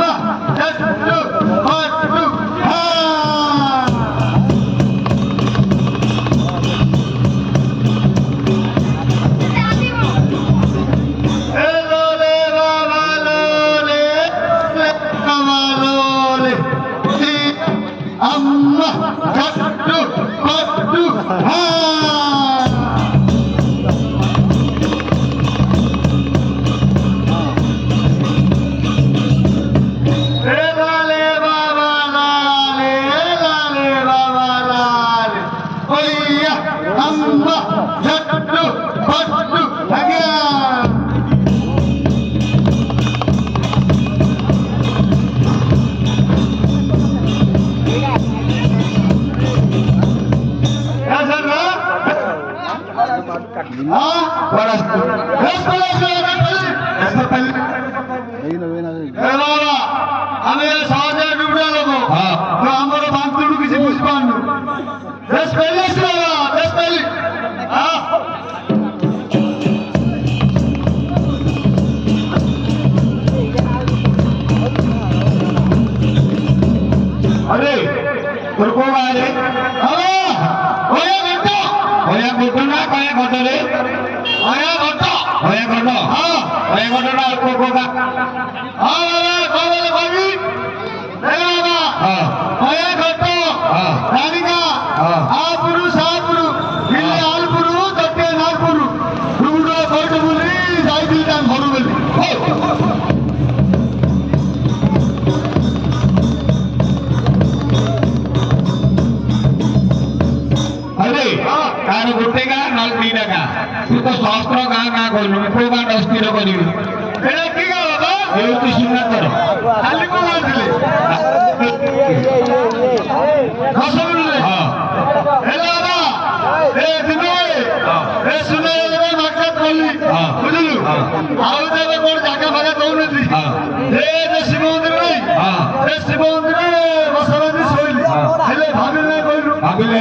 আল্লাহ জাদু জাদু Allah jaddu jaddu ha lale baba lale oya Allah jaddu jaddu lagya আমি সহজে ডুবড়া লোক আমার বান্ধব কিছু বুঝবানো বেশ পেলে বেশ পেলি अरे তোর কোন আরে ওয়া ঘটো না কয়া ঘটো রে ওয়া ঘটো হ্যাঁ ওয়া ঘটো না কোকা হ্যাঁ বাবা কবি রে বাবা হ্যাঁ ওয়া ঘটো হ্যাঁ রানিকা আপুরু সাপুরু দিলে আলপুরু তটে নাগপুরু দুগুড়ো কইটো বলি যাই দিলাম ঘরু বলি अरे कार गोटे गाँ ना दीटा गाँ तू तो सहस्र गाँ गाँ कहलु को गाँ स्थिर करी सुंदर खाली को बुझलु जागा फागा दौन शिव मंदिर नहीं शिव मंदिर बसरानी शैली भाविले कहलु भाविले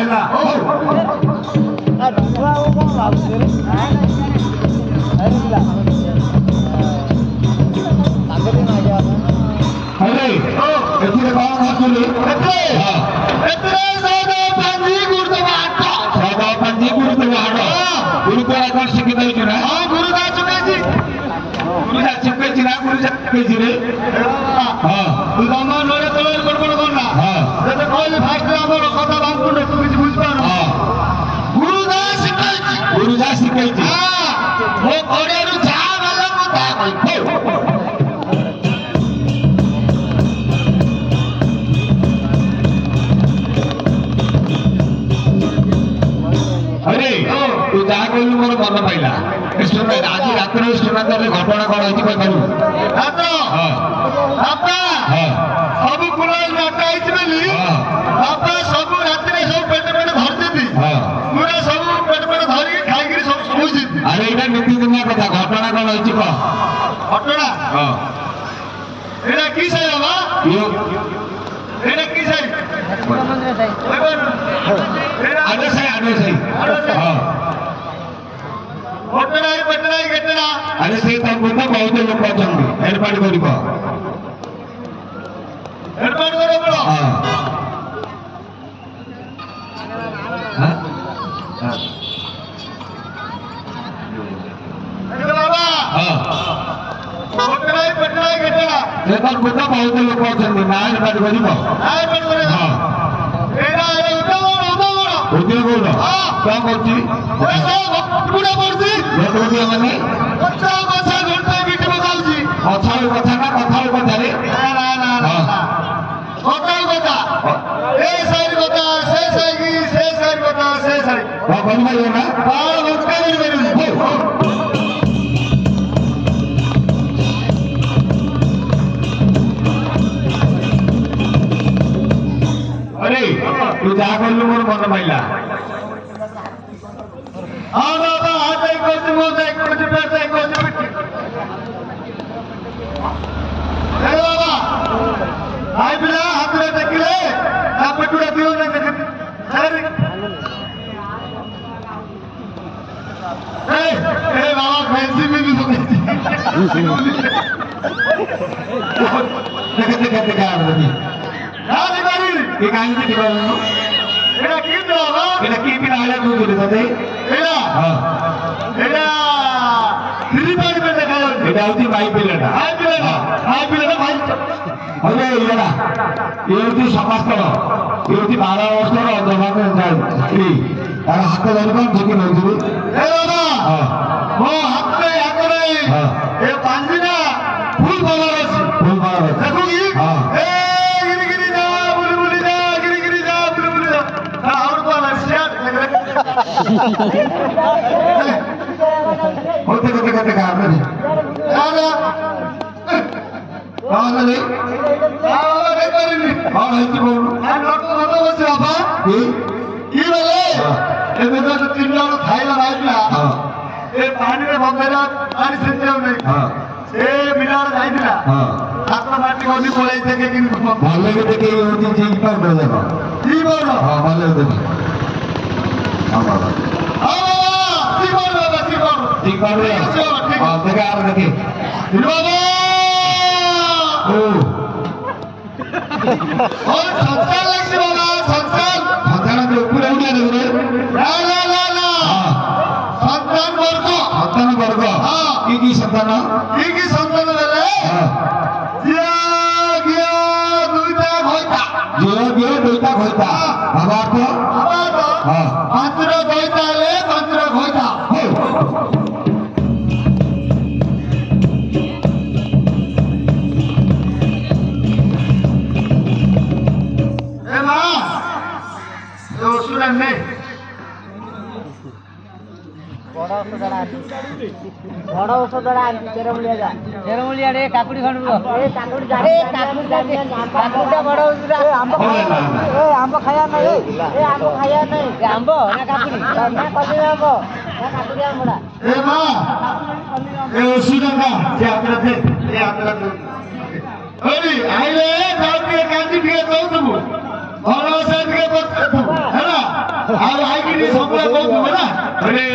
अरे एथिरे कौन हाथुले गुरुद्वारा कौन शिखित होइछु ना गुरुदा चुकेछि ना गुरुदा चुकेछि रे हां तू जमा नरे तोर कोन कोन ना हां जते कहले फास्ट हमर কথা বাঙ্কুন তু কিছু বুঝবার हां गुरुदा शिखैछि हां ओ कोरेरु जा वाला কথা কই अरे तू जा कहलु मोर मन पाइला कृष्ण आज रात सुना घटना कौन होती सब कुल सब रात सब पेट पेट धरती पूरा सब पेट पेट धरिक खाई सब शोची अरे ये नीति दुनिया कथा घटना कौन होती कह घटना कि सही बाबा कि सही आगे सही अरे से बहुत लोक एर्पाट कर बहुत लोक ना एर्पाट कर क्या करती माने कथा कथा कथा ना कथा कथा रे कथा कथा ए सारी कथा से सारी कथा से सारी बन मारियो ना बाल भक्का कर मेरे अरे तू जा करलु मोर मन पाइला हाँ बाबा हाथ एक कोच पैर एक कोच पिट्टी बाबा भाई पिला हाथ में टेकिले ना पेटुड़ा दियो ना अरे बाबा फैंसी में भी দেখে দেখে দেখে আর দেখি না দিবারি এই কাহিনী কি বলুন এটা কি বাবা এটা কি পিনা হলে তুই দিতে সাথে এটা হ্যাঁ এটা থ্রি পার্টি पे দেখা যাচ্ছে এটা হচ্ছে ভাই পিলাটা ভাই পিলেটা ভাই ওরে ইয়েরা এই হচ্ছে সমাজ করো এই হচ্ছে 12 বছর অন্তর্ভাগে যায় স্ত্রী তার হাতে ধরবেন ঠিকই বলছি এ বাবা হ্যাঁ ও হাতে একরে হ্যাঁ এ পাঞ্জিনা ফুল বাবা আছে ভুল মারা দেখো কি হ্যাঁ এ গিরি গিরি যা বুলি বুলি যা গিরি গিরি যা বুলি বুলি যা না আর তো না শিয়া হতে হতে হতে কারণে দাদা তাহলে বাবা দেখবারিনি আর হচ্ছে বলুন আর লট লট বসে বাবা কি কি বলে এবে তো তিন জন খাইলা রাইলা হ্যাঁ এ পানিরে বন্ধেরা পানি সেন্টার নেই হ্যাঁ এ মিনার যাইদিলা হ্যাঁ আপনার মাটি গনি পড়াই থেকে কিন্তু ভালো লাগে দেখে এই হচ্ছে ঠিক পার করে দেখো কি বলো হ্যাঁ ভালো লাগে দেখি হ্যাঁ বাবা কি বলো বাবা কি বলো ঠিক পারবে হ্যাঁ দেখে আর দেখি বাবা ও ওই সন্তান লাগছে বাবা সন্তান সন্তানকে উপরে উঠে দেবে না না না না হ্যাঁ সন্তান বর্গ সন্তান বর্গ হ্যাঁ। কি সন্তান কি সন্তান বলে হ্যাঁ গিয়া গিয়া দুইটা ভয়টা জিও জিও দুইটা খইতা বাবা তো আবার তো হ্যাঁ পাঁচটা ভয়টা হলে পাঁচটা ভয়টা হো এ মা তো শুনেন নেই ବଡ ଔଷଧ ଚେରମୂଳିଆ ରେ କାକୁଡି ଖଣ୍ଡ କାକୁଡିଟା ବଡ ଔଷଧ ଆମ୍ବ ଖାଇବା ନାହିଁ ଆମ୍ବ ଖାଇବା ନାହିଁ ଆମ୍ବ ନା କାକୁଡି ନା କଲିମି ଆମ୍ବ ନା କାକୁଡି ଆମ୍ବଟା এ মা এ ওষুধ না যে আপনারা দেন এ আপনারা দেন ওই আইলে কাউকে কাঁচি দিয়ে দাও দেবো ভালো আছে দিয়ে করতে হ্যাঁ আর আইগিরি সম্পূর্ণ করতে না अरे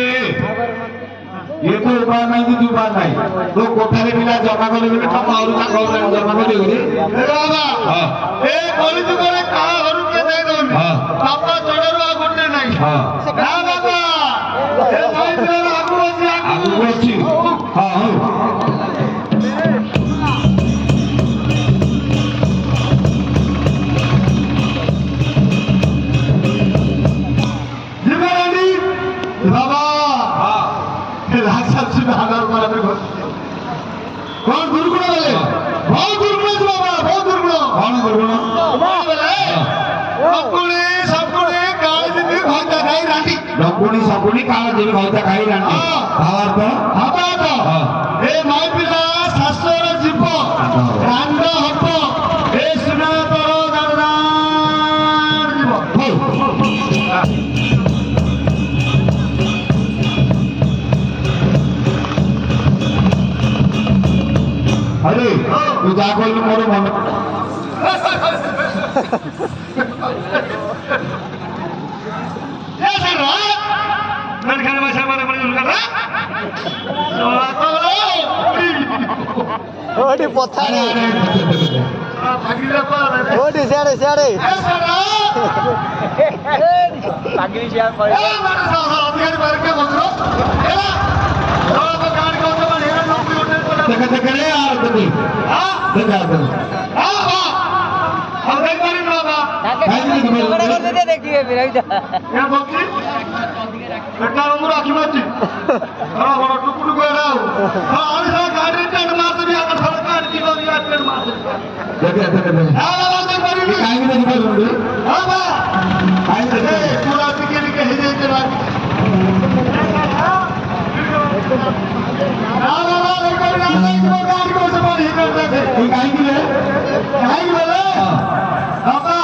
ये तो उपाय नहीं कि उपाय नहीं तो कोठारे मिला जमा कर ले काम और का कर जमा कर ले এ বাবা हां এ কলিতে করে কা হরুকে দেই দন হ্যাঁ। বাবা চড়ারু আগুনে নাই हां না বাবা এ সাইডের আগু আছে आगु बच्ची हां हां জিবারানি বাবা हां রাজা ছিল হাজার মারাবে কোন দুর্গুণ বলে বহু দুর্গুণ বাবা বহু দুর্গুণ कौन करबो ना বলে সবগুলি সবগুলি গাড়ি দিতে ভাগা গাই রাটি डकुनी सकुनी काला देवी होता खाई रानी हां। भावर तो হাবা তো हां এ মাই পিলা শাস্ত্রর জীব কাণ্ড হব এ শুনা তর দাদার জীব अरे तू जा कोई मोर मन এ সারা মেন খানে মাসা মানে মানে জুলকা সোলা তো ওটি পথারে ভাগিলা পারে ওটি সিয়াড়ে সিয়াড়ে এ সারা পাগিরি সিয়াড় করে এ মানে সারা অধিকারী বারকে বন্ধু এ সোলা তো গাড়ি কোতে মানে এর নকলি হোটেল বলে देखे देखे रे यार देखे হ্যাঁ देखे यार देखे হ্যাঁ বাবা हम देख पारी बाबा দেখিয়ে বিরাইটা क्या बोलती बेटा उम्र आखी माची हां बड़ा टुकड़ू को राव हां आने सा गाड़ी टेड मार दे आकर सड़क काट की लोरी टेड मार दे देखे देखे देखे हां बाबा देख पारी ये काहे में दिखा दे हां बा काहे में ए पूरा टिके टिके हे जे चला हां बाबा देख पारी ना देख गाड़ी को से पानी कर दे ये काहे की है काई बोले हां बाबा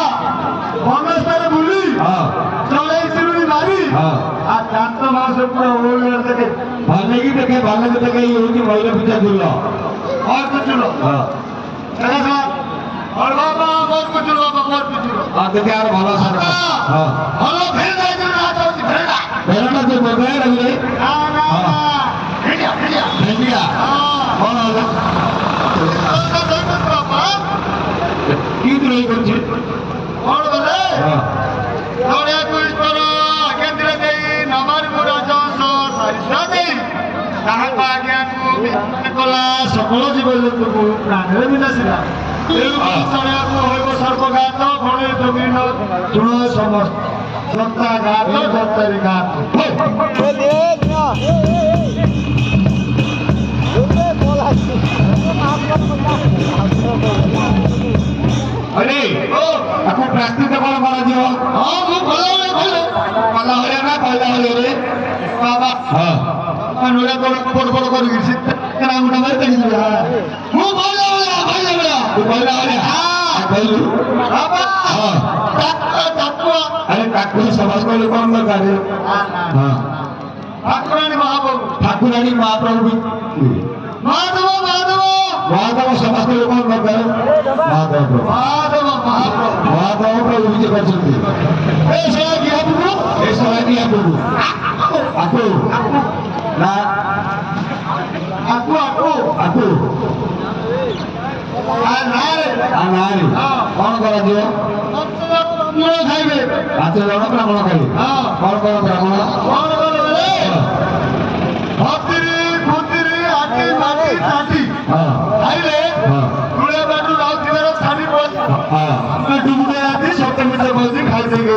कांग्रेस पर बोली हां चले सिरुनी मारी हां आ जात मास पूरा ओल कर दे भाले की देखे ये होती महिला पीछा झूला और कुछ लो हां ऐसा और बाबा बहुत कुछ लो बाबा बहुत कुछ लो हां देखे यार भाला सारा हां हेलो भेड़ दे दे ना तो भेड़ मेरा ना जो बोल रहे रवि ना ना भेड़िया भेड़िया भेड़िया हां कौन होगा तो दे मत बाबा কি তুই করছিস କଣ କଲେ হ্যাঁ ଦୌଡ଼ିବାକୁ ଈଶ୍ୱର ଆଜ୍ଞା ଦେଇ ନବାରକୁ ରାଜହଂସ ସାରିଶ୍ରା ଦେଇ ତାହାଙ୍କ ଆଜ୍ଞାକୁ ବିଚାର କଲା ସକଳ ଜୀବଜନ୍ତୁଙ୍କୁ ପ୍ରାଣରେ ବିନାଶିଲା ତେଣୁ ଚଳିବାକୁ ହୋଇବ ସର୍ବଘାତ ଭଣେ ଜମିନ ତୃଣ ସମସ୍ତ ସତ୍ତା ଘାତ ସତ୍ତାରି ଘାତ আরে আপু প্রাকৃতিক কোন করা দিব ହଁ ମୁଁ ଭଲ কলা হলে না কয়লা হলে রে ବାବା হ্যাঁ ନଡ଼ିଆ ବଡ଼ ବଡ଼ କରିକି ଶୀତ ଗୋଟେ ମାରି ଦେଖିଯିବି ମୁଁ ଭଲ ଭଳିଆ তুই কয়লা হলে কইলু ବାବା হ্যাঁ ଚାପୁଆ আরে কাকু সমাজ করলে কোন দরকার হ্যাঁ ଠାକୁରାଣୀ ମହାପ୍ରଭୁ ঠাকুরানী মহাপ্রভু ମାଧବ ମାଧବ মহাদেব সমাজ করলে কোন দরকার মহাদেব ମାଧବ ମହାପ୍ରଭୁ মহাদেব প্রভু বুঝে পাচ্ছেন ଏ ଶଳା କି ହବୁ এই সময় কি আপু আপু না ଆକୁ ଆକୁ আপু ନାରେ আর নাই কোন করা দিব ମୂଳ ଖାଇବେ রাত্রে জন ব্রাহ্মণ খাইবে ହଁ কোন কোন ব্রাহ্মণ କଣ କଲେ ବେଳେ ଭତିରି ଫୁତିରି ଆଟି ମାଟି କାଟି হ্যাঁ ଖାଇଲେ হ্যাঁ ତୁଳେ ବାଟୁ ଯାଉଥିବାର ଛାଡ଼ି ପଡି হ্যাঁ ଡୁବୁଡେ ଆଟି 7 ମିଟର ବସି ଖାଇ ଦେଇକି